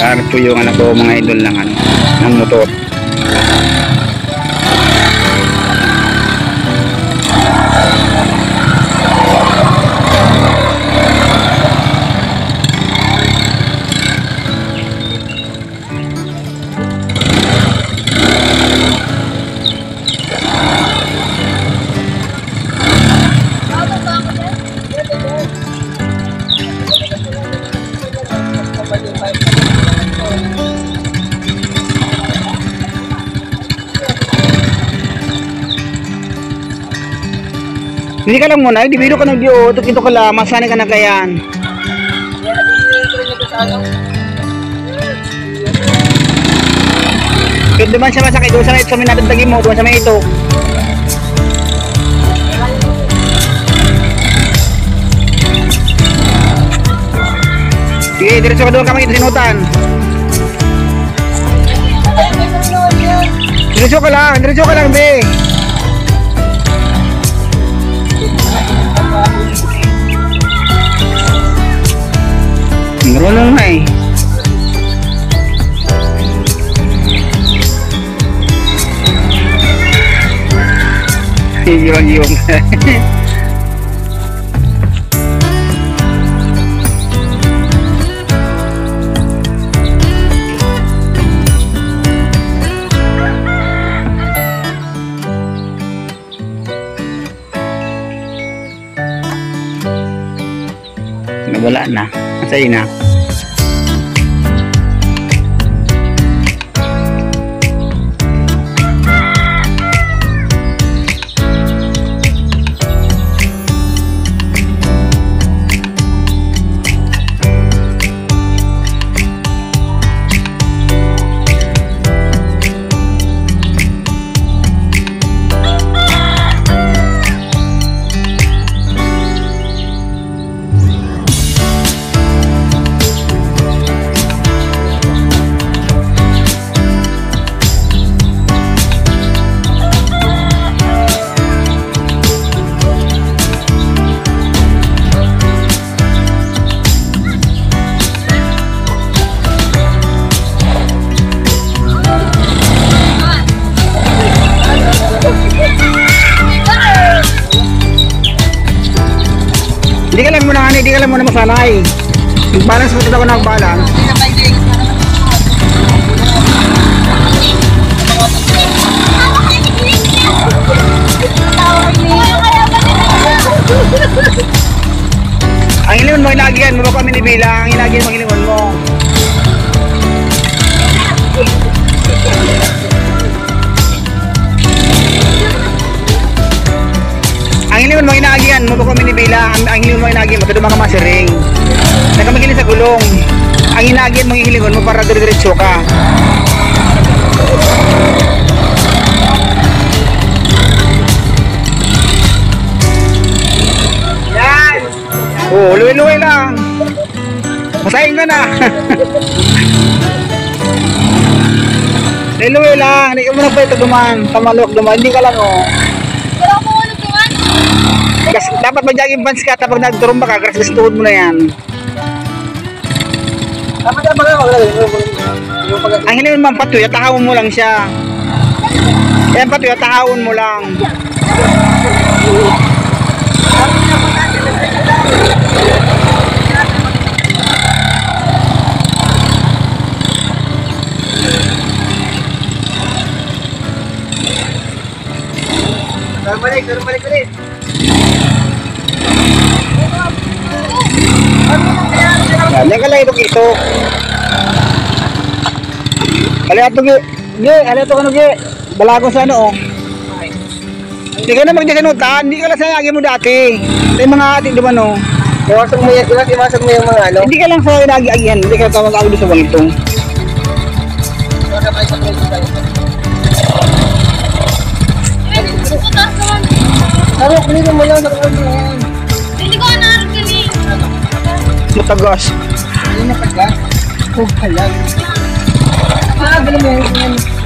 Gamit po yung anak ko mga idol ng ano, ng motor. Hindi ka lang muna, dibilo ka ng diyo, ito ka lang, masanay ka na kayan. Kaya duman siya masakit, doon sa may ito, sa minadagdagi mo, doon sa may ito. Sige, diretso ka doon ka makita sinutan. Diretso ka lang, be. Marunong na eh. Yung nawala na. Masaya na. Hindi ka lang muna masanay. Balance mo ako nag-balance. Ang iliwan mo, inagihan mo kami ni Bila. Ang inagihan mo, iliwan mo. Ang iliwan mo, inaagihan mo kami ni Bila. Ang iliwan mo, inaagihan mo, ito mga masiring. Nakamagilin sa gulong. Ang inaagihan mo, iliwan mo para dire-diretso ka. Yan! Oo, luwi-luwi lang. Masahin ka na. Luwi lang. Hindi ka muna pa ito duman. Tamalok duman. Hindi ka lang oh. Dapat mag-jogging pants ka tapos nagturumba ka, kasi tuhod mo na yan. Ang hiniwan mo ang patuya, tahawon mo lang siya. Yan patuya, tahawon mo lang. Balik ulit. Yan ka lang ito. Aliato ge. Balago sa ano oh. Hindi ka na magdesinutan, hindi ka lang sayagin mo dati. Ito yung mga ating diba no. Iwasag mo yung mga ano. Hindi ka lang sa inagi-agihan, hindi ka tawag ako sa bang ito. Ano, kunin mo lang sa kanya. Hindi ko naaragin. Matagas. Ano matagas? Oh, halal. Galing mo yan.